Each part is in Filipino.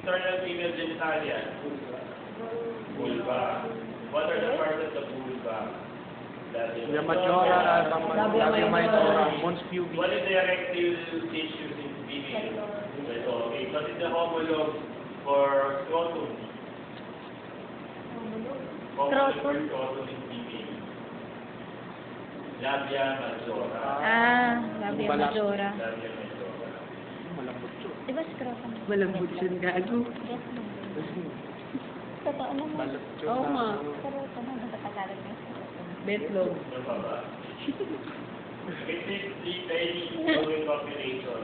External female genitalia. Vulva. What are the parts of the vulva? Labia majora, labia minora, mons pubis. What is the erectile tissues in female? Okay, what is the homologue for scrotum? Homologue for scrotum in female. Labia majora. Labia majora. Labia majora. Malambot yun. Diba scrotum? Malambot yun, gago. Totoo naman. Balot yun. Oo nga. Scrotum naman sa Tagalog niya. Betlog. Ano pa ba? It is the tiny growing population.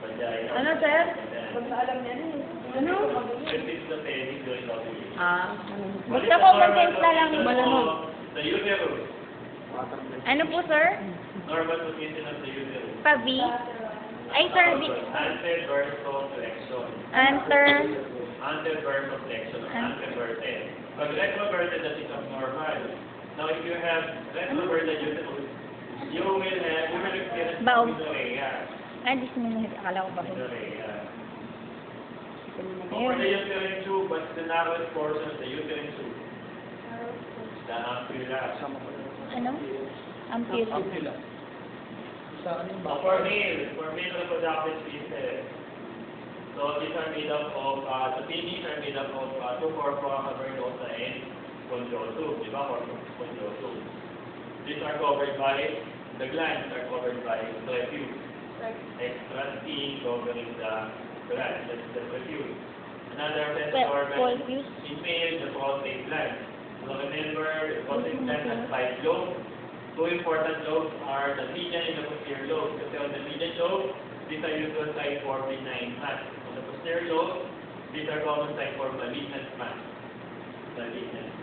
Vagina. Ano, sir? Ano? It is the tiny growing population. What is Gusto the ko normal mag-timpla lang position malamog. of the uterus? Ano po, sir? Normal position of the uterus. Pa-V? Ay, sir, Anteversoflexion. Anteversoflexion. Anteverted. Pag retroverted, that is abnormal. Now, if you have retroverted uterus, you will experience Baog. amenorrhea. Ay, di sinunuhit. Akala ko ba? Amenorrhea. For the uterine tube, what's the narrowest portion of the uterine tube? The ampulla. Ano? Ampule. Ampula. For male reproductive system, so these are made up of, the penis are made up of two corpora cavernosa and conjuntum, di ba? Conjuntum. These are covered by, the glands are covered by prepuce. Extra skin covering the glands, that's the prepuce. Another sense organ Prepuce. in male, the prostate gland. So remember, the prostate gland has 5 lobes. Two important lobes are the median and the posterior lobe. Kasi on the median lobe, these are usual site for benign mass. On the posterior lobe, these are common site for malignant mass. Malignant